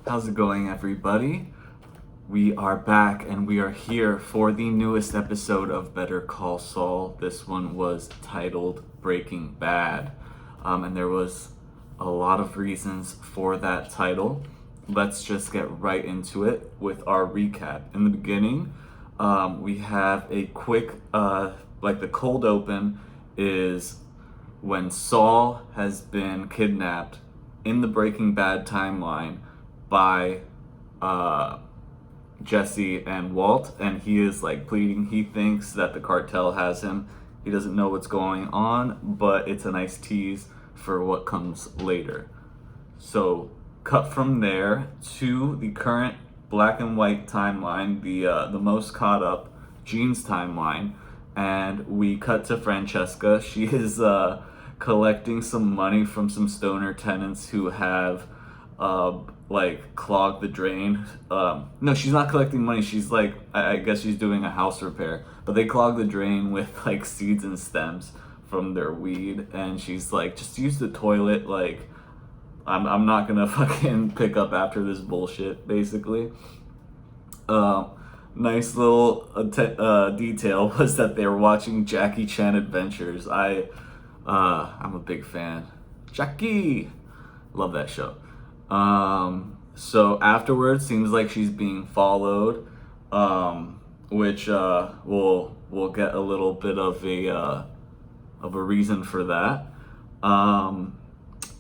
How's it going, everybody? We are back and we are here for the newest episode of Better Call Saul. This one was titled Breaking Bad. And there was a lot of reasons for that title. Let's just get right into it with our recap. In the beginning, we have a quick, the cold open is when Saul has been kidnapped in the Breaking Bad timeline by Jesse and Walt, and he is pleading. He thinks that the cartel has him. He doesn't know what's going on, but it's a nice tease for what comes later. So cut from there to the current black and white timeline, the most caught up Gene's timeline, and we cut to Francesca. She is collecting some money from some stoner tenants who have clogged the drain. No, she's not collecting money. She's I guess she's doing a house repair, but they clog the drain with seeds and stems from their weed, and she's just use the toilet. I'm not gonna fucking pick up after this bullshit, basically. Nice little detail was that they were watching Jackie Chan Adventures. I'm a big fan. Jackie! Love that show. So afterwards, seems like she's being followed, which we'll get a little bit of a reason for that.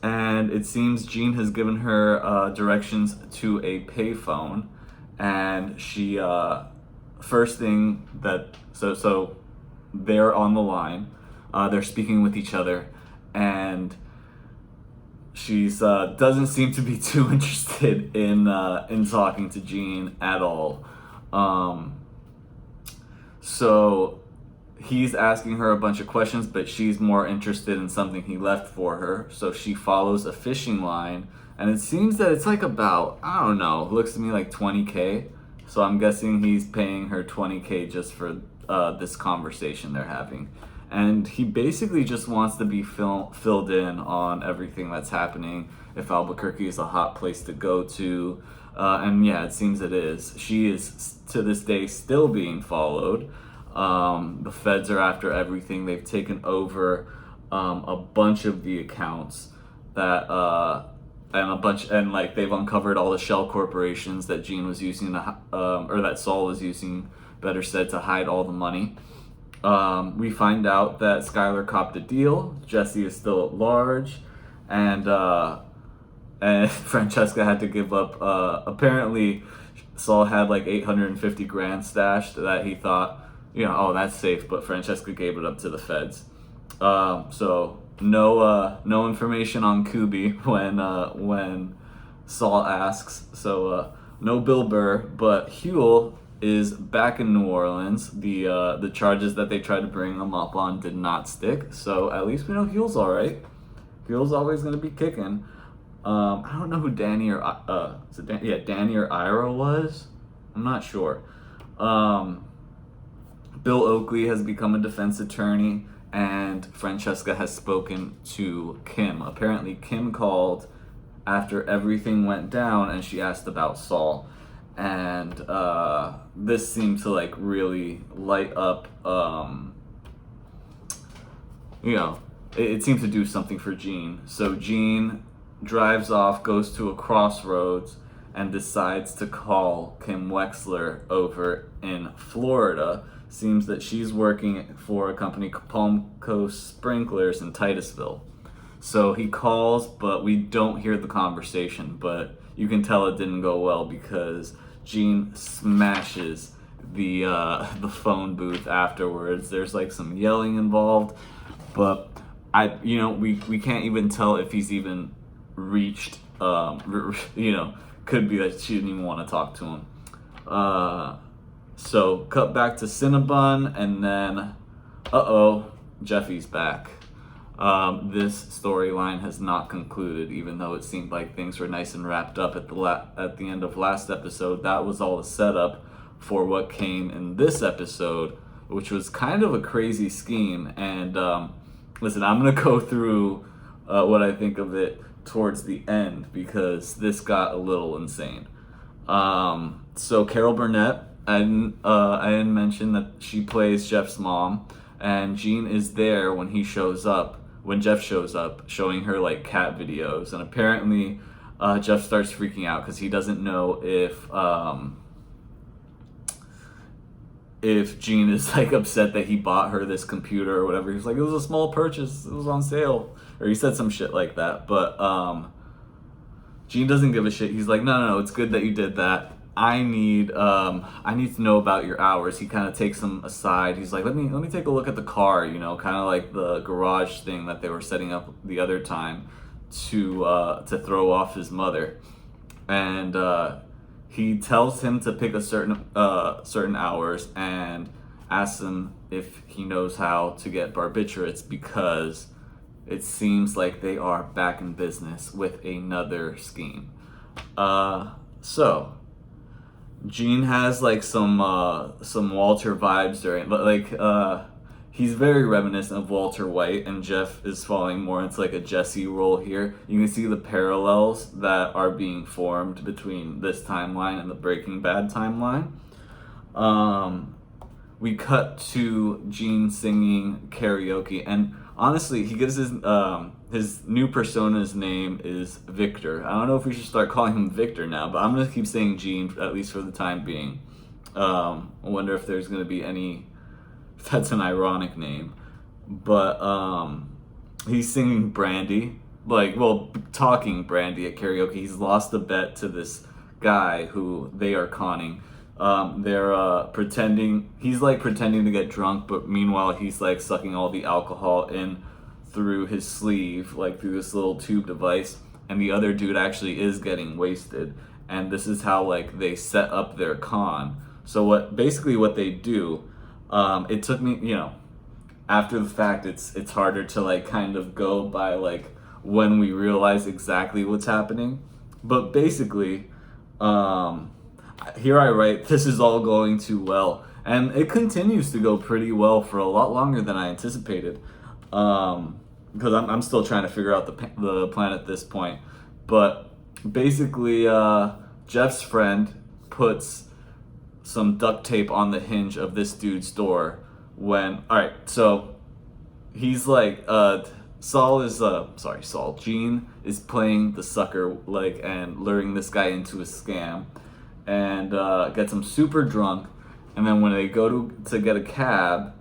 And it seems Gene has given her directions to a payphone, and she first thing that so they're on the line, they're speaking with each other, and she's doesn't seem to be too interested in talking to Gene at all. So he's asking her a bunch of questions, but she's more interested in something he left for her. So she follows a fishing line, and it seems that it's about, I don't know, looks to me like $20K. So I'm guessing he's paying her $20K just for this conversation they're having. And he basically just wants to be filled in on everything that's happening, if Albuquerque is a hot place to go to. And yeah, it seems it is. She is, to this day, still being followed. The feds are after everything. They've taken over a bunch of the accounts that they've uncovered all the shell corporations that Gene was using or that Saul was using, better said, to hide all the money. We find out that Skylar copped a deal. Jesse is still at large, and Francesca had to give up. Apparently, Saul had 850 grand stashed that he thought, oh, that's safe, but Francesca gave it up to the feds. So no information on Kubi when Saul asks. So no Bill Burr, but Huel is back in New Orleans. The charges that they tried to bring him up on did not stick, so at least we know Huel's all right. Huel's always gonna be kicking. I don't know who Danny or Ira was. I'm not sure. Bill Oakley has become a defense attorney, and Francesca has spoken to Kim. Apparently, Kim called after everything went down, and she asked about Saul. And this seemed to really light up, it seemed to do something for Gene. So Gene drives off, goes to a crossroads, and decides to call Kim Wexler over in Florida. Seems that she's working for a company called Palm Coast Sprinklers in Titusville. So he calls, but we don't hear the conversation, but you can tell it didn't go well because Gene smashes the phone booth afterwards. There's some yelling involved, but we can't even tell if he's even reached. Could be that she didn't even want to talk to him. So cut back to Cinnabon, and then Jeffy's back. This storyline has not concluded, even though it seemed like things were nice and wrapped up at the end of last episode. That was all a setup for what came in this episode, which was kind of a crazy scheme. And listen, I'm gonna go through what I think of it towards the end because this got a little insane. So Carol Burnett, I didn't mention that she plays Jeff's mom, and Gene is there when Jeff shows up, showing her like cat videos, and apparently Jeff starts freaking out because he doesn't know if Gene is like upset that he bought her this computer or whatever. He's like, it was a small purchase, it was on sale, or he said some shit like that. But Gene doesn't give a shit. He's like, no, it's good that you did that. I need to know about your hours. He kind of takes them aside. He's like, let me take a look at the car, kind of like the garage thing that they were setting up the other time to throw off his mother. And he tells him to pick a certain hours and asks him if he knows how to get barbiturates because it seems like they are back in business with another scheme. So Gene has like some Walter vibes he's very reminiscent of Walter White, and Jeff is falling more into like a Jesse role here. You can see the parallels that are being formed between this timeline and the Breaking Bad timeline. We cut to Gene singing karaoke, and honestly, he gives his new persona's name is Victor. I don't know if we should start calling him Victor now, but I'm gonna keep saying Gene, at least for the time being. I wonder if there's gonna be if that's an ironic name. But he's singing Brandy, talking Brandy at karaoke. He's lost a bet to this guy who they are conning. They're pretending to get drunk, but meanwhile he's like sucking all the alcohol in through his sleeve, like through this little tube device, and the other dude actually is getting wasted. And this is how like they set up their con. So what they do, it took me, after the fact, it's harder to like kind of go by like when we realize exactly what's happening. But basically, here I write, this is all going too well. And it continues to go pretty well for a lot longer than I anticipated. Because I'm still trying to figure out the plan at this point. But basically, Jeff's friend puts some duct tape on the hinge of this dude's door so he's like, Gene is playing the sucker, and luring this guy into a scam, and gets him super drunk, and then when they go to get a cab,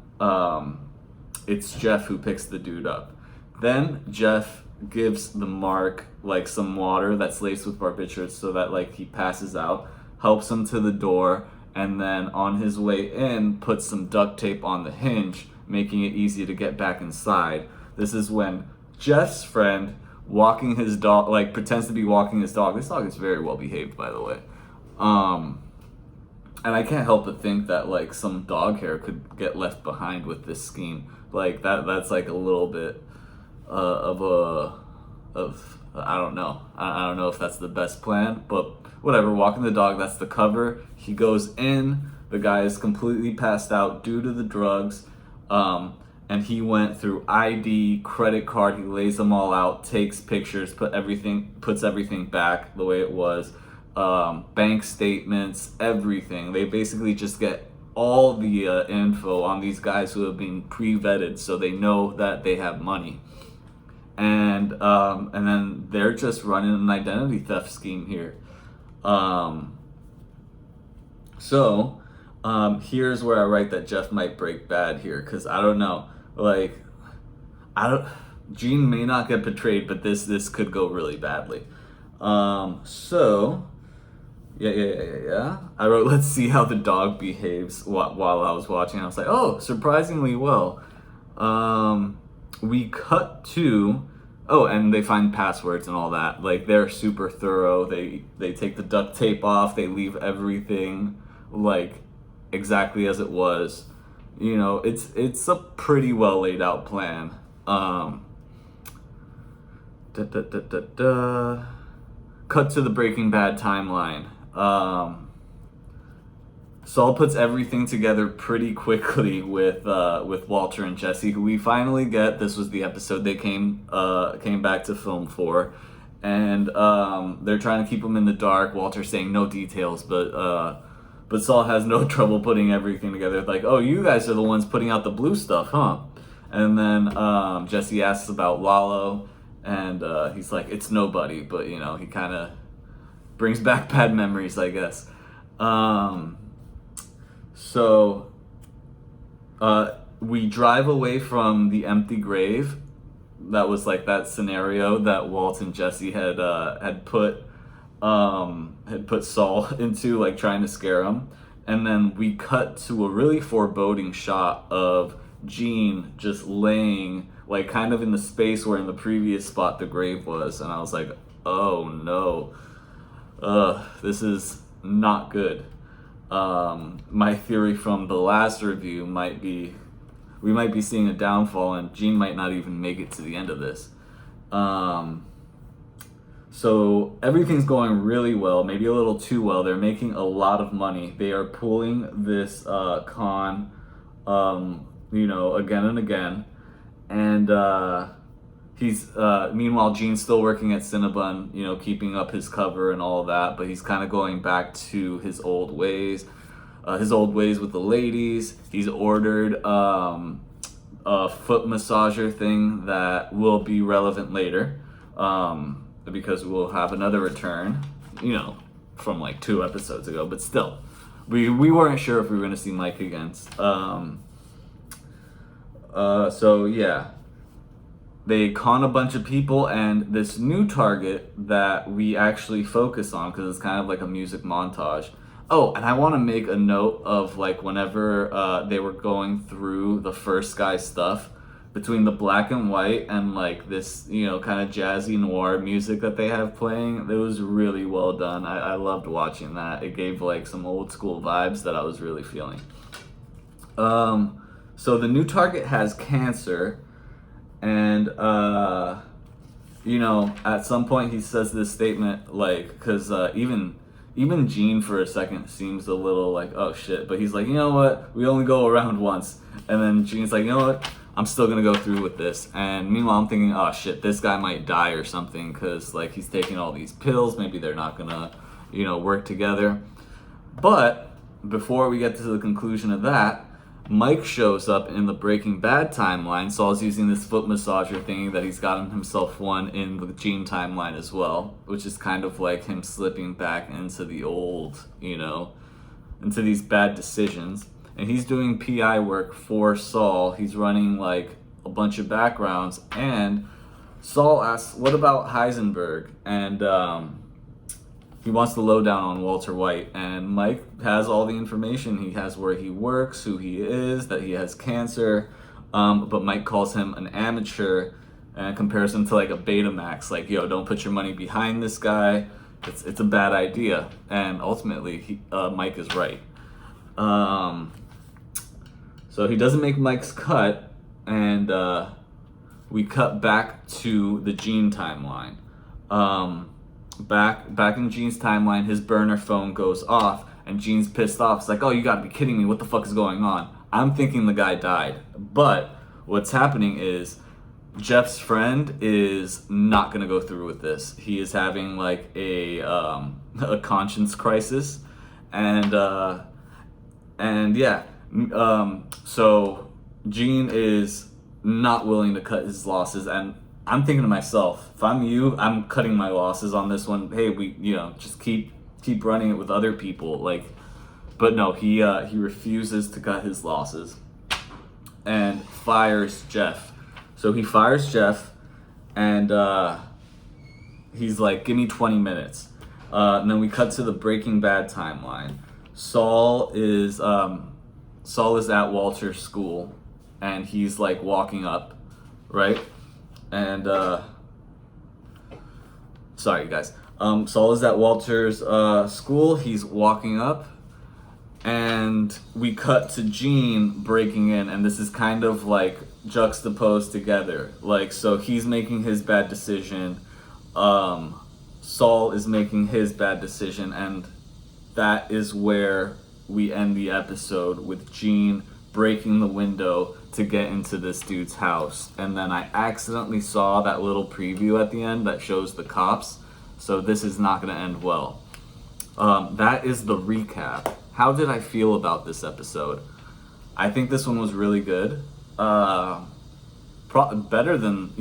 it's Jeff who picks the dude up. Then Jeff gives the Mark like some water that's laced with barbiturates so that like he passes out, helps him to the door, and then on his way in puts some duct tape on the hinge, making it easy to get back inside. This is when Jeff's friend, walking his dog, pretends to be walking his dog. This dog is very well behaved, by the way. And I can't help but think that like some dog hair could get left behind with this scheme. That's like a little bit I don't know. I don't know if that's the best plan, but whatever. Walking the dog, that's the cover. He goes in. The guy is completely passed out due to the drugs. And he went through ID, credit card. He lays them all out, takes pictures, puts everything back the way it was. Bank statements, everything. They basically just get all the info on these guys who have been pre-vetted, so they know that they have money. And then they're just running an identity theft scheme here. Here's where I write that Jeff might break bad here, because I don't know. Gene may not get betrayed, but this could go really badly. Yeah. I wrote, let's see how the dog behaves while I was watching. I was like, oh, surprisingly well. We cut to, and they find passwords and all that. Like, they're super thorough. They take the duct tape off. They leave everything like exactly as it was. It's a pretty well laid out plan. Cut to the Breaking Bad timeline. Saul puts everything together pretty quickly with Walter and Jesse, who we finally get. This was the episode they came back to film for, and they're trying to keep him in the dark. Walter's saying no details, but Saul has no trouble putting everything together. Like, oh, you guys are the ones putting out the blue stuff, huh? And then Jesse asks about Lalo, and he's like, it's nobody, but you know, he kind of brings back bad memories, I guess. So we drive away from the empty grave. That was like that scenario that Walt and Jesse had put Saul into, like trying to scare him. And then we cut to a really foreboding shot of Gene just laying like kind of in the space where in the previous spot the grave was, and I was like, oh no, this is not good. My theory from the last review might be we might be seeing a downfall, and Gene might not even make it to the end of this. So everything's going really well, maybe a little too well. They're making a lot of money. They are pulling this con, again and again. And he's meanwhile Gene's still working at Cinnabon, keeping up his cover and all that, but he's kind of going back to his old ways. With the ladies. He's ordered a foot massager thing that will be relevant later, because we'll have another return, from like 2 episodes ago, but still, we weren't sure if we were going to see Mike again. So yeah, they con a bunch of people, and this new target that we actually focus on, because it's kind of like a music montage. Oh, and I want to make a note of like whenever they were going through the first guy stuff, between the black and white and like this, kind of jazzy noir music that they have playing. It was really well done. I loved watching that. It gave like some old school vibes that I was really feeling. So the new target has cancer, and at some point he says this statement, like, because even Gene for a second seems a little like, oh shit, but he's like, you know what, we only go around once. And then Gene's like, you know what, I'm still gonna go through with this. And meanwhile I'm thinking, oh shit, this guy might die or something, because like he's taking all these pills, maybe they're not gonna work together. But before we get to the conclusion of that, Mike shows up in the Breaking Bad timeline. Saul's using this foot massager thing that he's gotten himself one in the Gene timeline as well, which is kind of like him slipping back into the old, into these bad decisions. And he's doing PI work for Saul. He's running like a bunch of backgrounds, and Saul asks, what about Heisenberg? And he wants the lowdown on Walter White, and Mike has all the information. He has where he works, who he is, that he has cancer, but Mike calls him an amateur and compares him to like a Betamax, like, yo, don't put your money behind this guy. It's a bad idea. And ultimately, Mike is right. So he doesn't make Mike's cut, and we cut back to the Gene timeline. Back in Gene's timeline, his burner phone goes off, and Gene's pissed off. It's like, oh, you gotta be kidding me, what the fuck is going on? I'm thinking the guy died. But what's happening is Jeff's friend is not gonna go through with this. He is having like a conscience crisis, and yeah, so Gene is not willing to cut his losses, and I'm thinking to myself, if I'm you, I'm cutting my losses on this one. Hey, we, just keep running it with other people. Like, but no, he refuses to cut his losses and fires Jeff. So he fires Jeff, and he's like, give me 20 minutes. And then we cut to the Breaking Bad timeline. Saul is at Walter's school, and he's like walking up, right? And sorry guys, Saul is at Walter's school. He's walking up, and we cut to Gene breaking in, and this is kind of like juxtaposed together. Like, so he's making his bad decision, Saul is making his bad decision, and that is where we end the episode, with Gene breaking the window to get into this dude's house. And then I accidentally saw that little preview at the end that shows the cops. So this is not going to end well. That is the recap. How did I feel about this episode? I think this one was really good. Better than,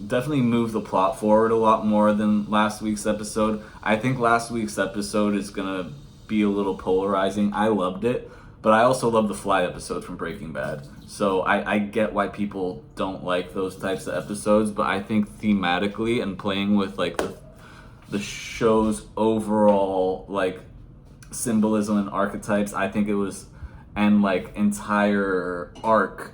definitely moved the plot forward a lot more than last week's episode. I think last week's episode is going to be a little polarizing. I loved it, but I also love the Fly episode from Breaking Bad. So I get why people don't like those types of episodes, but I think thematically and playing with like the show's overall like symbolism and archetypes, I think it was, and like entire arc,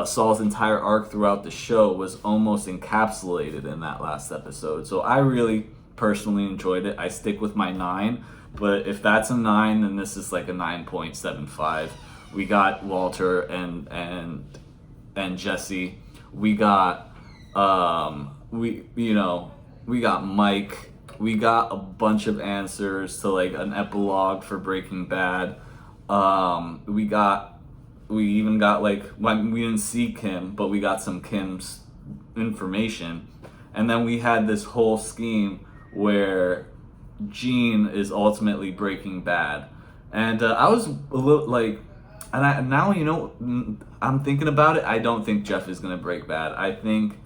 Saul's entire arc throughout the show was almost encapsulated in that last episode. So I really personally enjoyed it. I stick with my 9, but if that's a 9, then this is like a 9.75. We got Walter and Jesse. We got we got Mike. We got a bunch of answers to like an epilogue for Breaking Bad. We even got like, we didn't see Kim, but we got some Kim's information. And then we had this whole scheme where Gene is ultimately Breaking Bad. And I was a little like, now, I'm thinking about it, I don't think Jeff is going to break bad. I think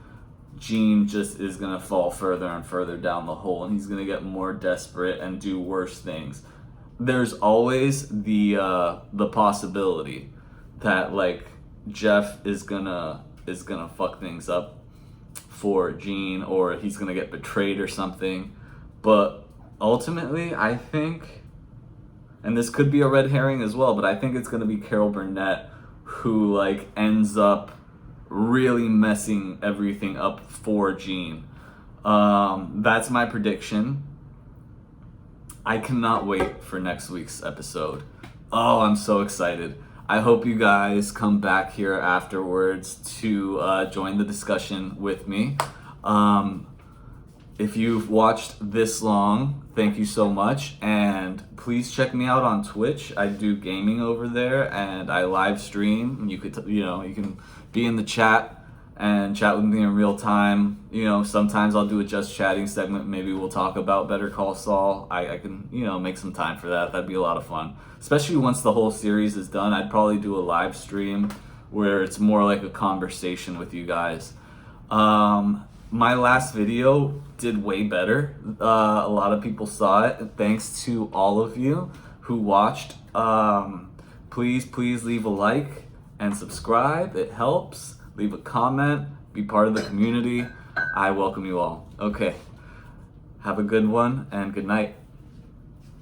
Gene just is going to fall further and further down the hole, and he's going to get more desperate and do worse things. There's always the possibility that like Jeff is gonna fuck things up for Gene, or he's gonna get betrayed or something. But ultimately, I think, and this could be a red herring as well, but I think it's gonna be Carol Burnett who like ends up really messing everything up for Gene. That's my prediction. I cannot wait for next week's episode. Oh, I'm so excited. I hope you guys come back here afterwards to join the discussion with me. If you've watched this long, thank you so much. And please check me out on Twitch. I do gaming over there, and I live stream. You could, you can be in the chat and chat with me in real time. Sometimes I'll do a just chatting segment. Maybe we'll talk about Better Call Saul. I can, make some time for that. That'd be a lot of fun. Especially once the whole series is done, I'd probably do a live stream where it's more like a conversation with you guys. My last video did way better. A lot of people saw it. Thanks to all of you who watched. Please leave a like and subscribe. It helps. Leave a comment. Be part of the community. I welcome you all. Okay. Have a good one and good night.